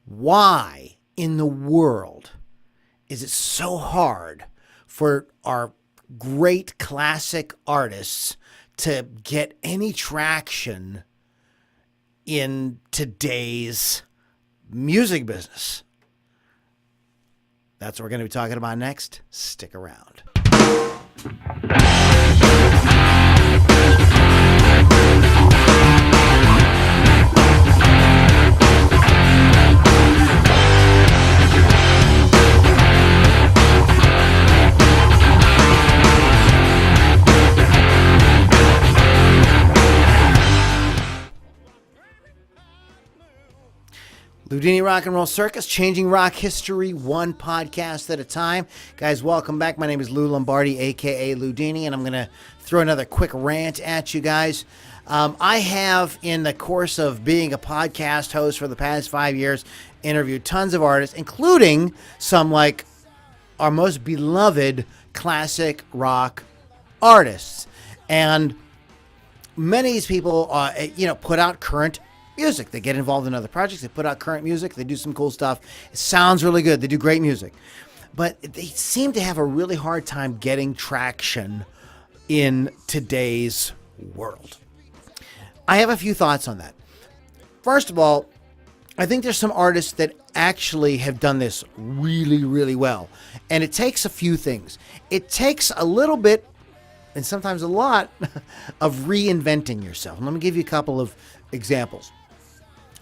Why in the world is it so hard for our great classic artists to get any traction in today's music business? That's what we're going to be talking about next. Stick around. Loudini Rock and Roll Circus, changing rock history one podcast at a time. Guys, welcome back. My name is Lou Lombardi, a.k.a. Loudini, and I'm going to throw another quick rant at you guys. I have, in the course of being a podcast host for the past 5 years, interviewed tons of artists, including some like our most beloved classic rock artists. And many of these people, put out current music. They get involved in other projects. They put out current music. They do some cool stuff. It sounds really good. They do great music. But they seem to have a really hard time getting traction in today's world. I have a few thoughts on that. First of all, I think there's some artists that actually have done this really, really well. And it takes a few things. It takes a little bit, and sometimes a lot, of reinventing yourself. And let me give you a couple of examples.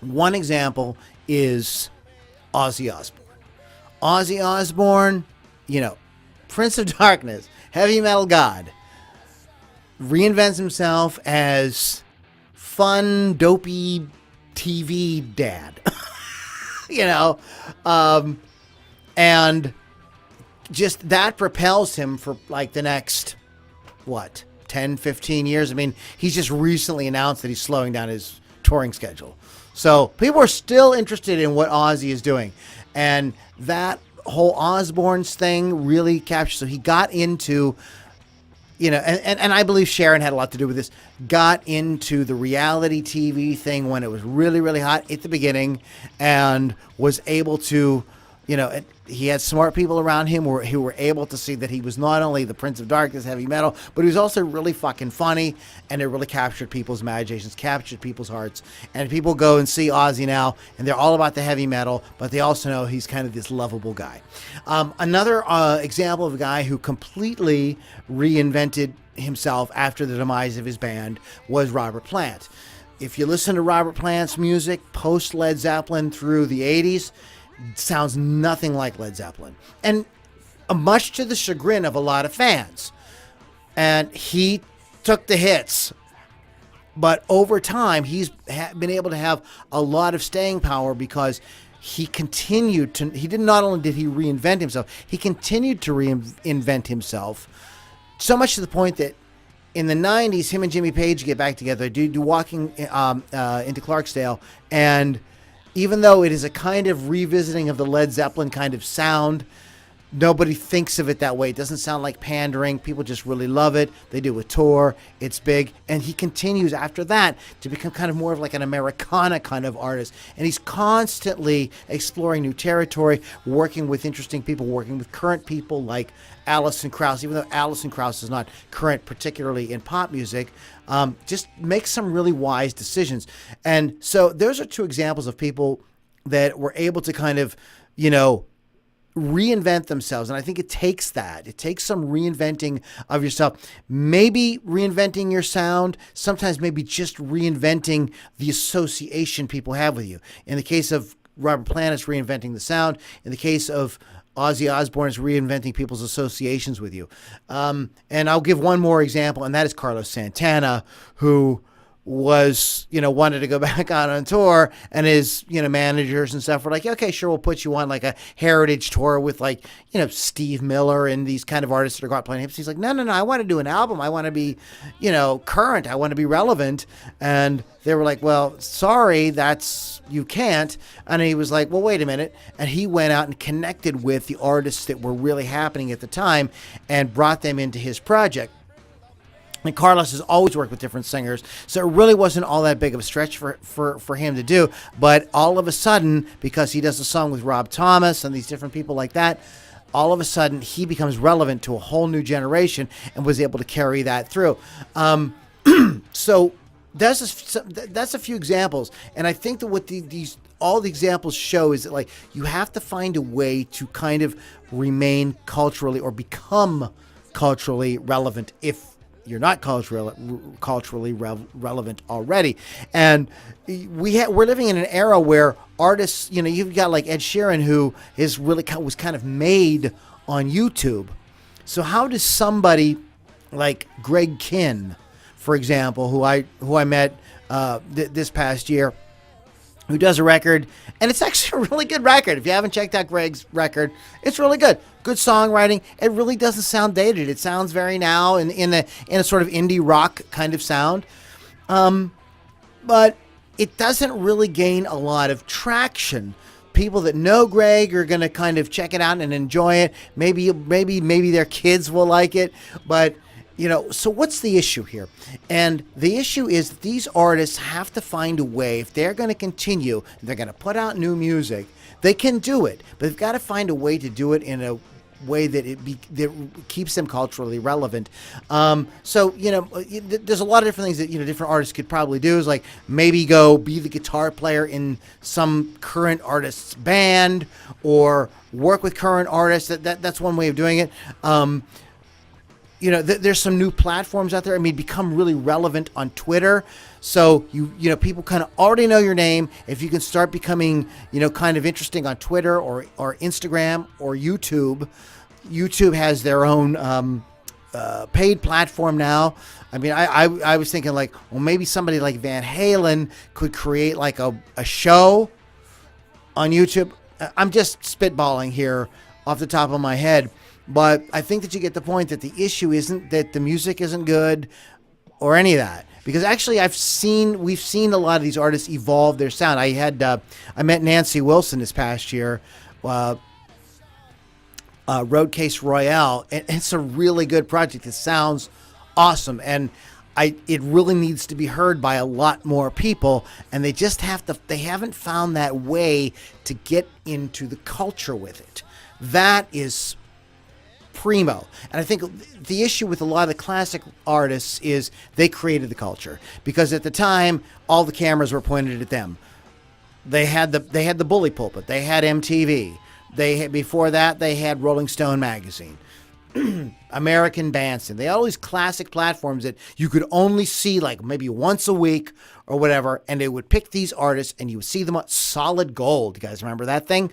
One example is Ozzy Osbourne. Ozzy Osbourne, Prince of Darkness, heavy metal god, reinvents himself as fun, dopey TV dad. And just that propels him for like the next, 10, 15 years. I mean, he's just recently announced that he's slowing down his touring schedule. So people are still interested in what Ozzy is doing. And that whole Osbourne's thing really captured. So he got into, and I believe Sharon had a lot to do with this, got into the reality TV thing when it was really, really hot at the beginning and was able to, he had smart people around him who were able to see that he was not only the Prince of Darkness, heavy metal, but he was also really fucking funny, and it really captured people's imaginations, captured people's hearts. And people go and see Ozzy now, and they're all about the heavy metal, but they also know he's kind of this lovable guy. Another example of a guy who completely reinvented himself after the demise of his band was Robert Plant. If you listen to Robert Plant's music post Led Zeppelin through the 80s, sounds nothing like Led Zeppelin, and much to the chagrin of a lot of fans. And he took the hits, but over time he's been able to have a lot of staying power because he continued to. Not only did he reinvent himself, he continued to reinvent himself, so much to the point that in the 90s, him and Jimmy Page get back together, do Walking into Clarksdale, and even though it is a kind of revisiting of the Led Zeppelin kind of sound, nobody thinks of it that way. It doesn't sound like pandering. People just really love it. They do a tour. It's big. And he continues after that to become kind of more of like an Americana kind of artist. And he's constantly exploring new territory, working with interesting people, working with current people like Alison Krauss, even though Alison Krauss is not current, particularly in pop music. Just makes some really wise decisions. And so those are two examples of people that were able to kind of, reinvent themselves. And I think it takes that. It takes some reinventing of yourself. Maybe reinventing your sound, sometimes maybe just reinventing the association people have with you. In the case of Robert Plant, it's reinventing the sound. In the case of Ozzy Osbourne, is reinventing people's associations with you. And I'll give one more example, and that is Carlos Santana, who was, wanted to go back out on tour, and his, managers and stuff were like, okay, sure, we'll put you on like a heritage tour with like, Steve Miller and these kind of artists that are going out playing hits. He's like, no, I want to do an album. I want to be, current. I want to be relevant. And they were like, well, sorry, you can't. And he was like, well, wait a minute. And he went out and connected with the artists that were really happening at the time and brought them into his project. And Carlos has always worked with different singers, so it really wasn't all that big of a stretch for him to do. But all of a sudden, because he does a song with Rob Thomas and these different people like that, all of a sudden he becomes relevant to a whole new generation and was able to carry that through. So that's a few examples, and I think that what these all the examples show is that, like, you have to find a way to kind of remain culturally or become culturally relevant if you're not culturally relevant already. And we're living in an era where artists, you've got like Ed Sheeran, who was kind of made on YouTube. So how does somebody like Greg Kinn, for example, who I met this past year, who does a record, and it's actually a really good record. If you haven't checked out Greg's record, it's really good. Good songwriting. It really doesn't sound dated. It sounds very now in a sort of indie rock kind of sound. But it doesn't really gain a lot of traction. People that know Greg are going to kind of check it out and enjoy it. Maybe their kids will like it, but so what's the issue here? And the issue is that these artists have to find a way, if they're going to continue, they're going to put out new music, they can do it, but they've got to find a way to do it in a way that that keeps them culturally relevant. So, there's a lot of different things that, different artists could probably do, is like maybe go be the guitar player in some current artist's band, or work with current artists. That's one way of doing it. There's some new platforms out there. I mean, become really relevant on Twitter. So people kind of already know your name. If you can start becoming, kind of interesting on Twitter or Instagram or YouTube. YouTube has their own paid platform now. I mean, I was thinking like, well, maybe somebody like Van Halen could create like a show on YouTube. I'm just spitballing here off the top of my head. But I think that you get the point that the issue isn't that the music isn't good or any of that. Because actually we've seen a lot of these artists evolve their sound. I met Nancy Wilson this past year, Roadcase Royale, and it's a really good project. It sounds awesome, and it really needs to be heard by a lot more people, and they haven't found that way to get into the culture with it. That is primo. And I think the issue with a lot of the classic artists is they created the culture, because at the time all the cameras were pointed at them. They had the Bully Pulpit, they had MTV, before that they had Rolling Stone magazine, American Bandstand. They had all these classic platforms that you could only see like maybe once a week or whatever, and they would pick these artists and you would see them on Solid Gold. You guys remember that thing?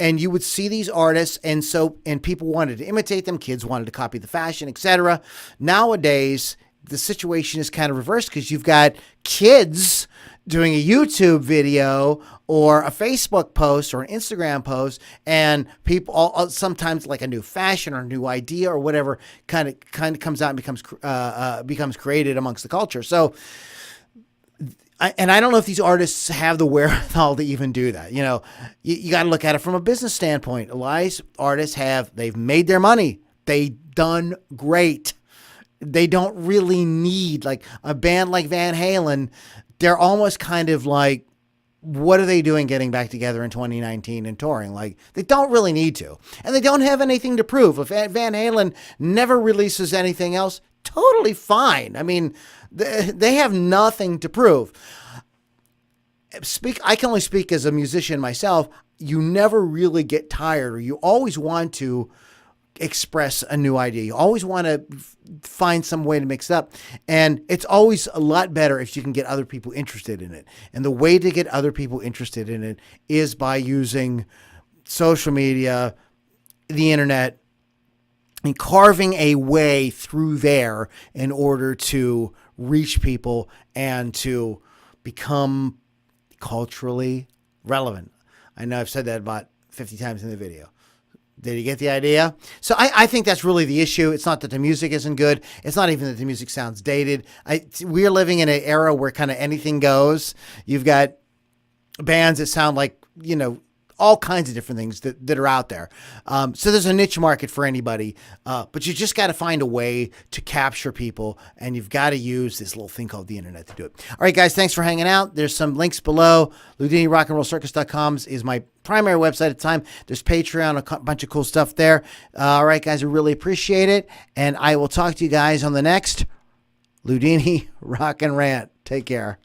And you would see these artists, and people wanted to imitate them. Kids wanted to copy the fashion, etc. Nowadays, the situation is kind of reversed, because you've got kids doing a YouTube video or a Facebook post or an Instagram post, and people sometimes like a new fashion or a new idea or whatever kind of comes out and becomes created amongst the culture. So. I don't know if these artists have the wherewithal to even do that. You got to look at it from a business standpoint. A lot of these artists they've made their money. They've done great. They don't really need, like a band like Van Halen. They're almost kind of like, what are they doing getting back together in 2019 and touring? Like, they don't really need to. And they don't have anything to prove. If Van Halen never releases anything else, totally fine. I mean, they have nothing to prove. I can only speak as a musician myself. You never really get tired, or you always want to express a new idea. You always want to find some way to mix it up. And it's always a lot better if you can get other people interested in it. And the way to get other people interested in it is by using social media, the internet, and carving a way through there in order to reach people and to become culturally relevant. I know I've said that about 50 times in the video. Did you get the idea? So I think that's really the issue. It's not that the music isn't good. It's not even that the music sounds dated. We're living in an era where kind of anything goes. You've got bands that sound like, all kinds of different things that are out there. So there's a niche market for anybody, but you just got to find a way to capture people, and you've got to use this little thing called the internet to do it. All right, guys, thanks for hanging out. There's some links below. LoudiniRockandRollCircus.com is my primary website at the time. There's Patreon, a bunch of cool stuff there. All right, guys, I really appreciate it, and I will talk to you guys on the next Loudini Rockin Rant. Take care.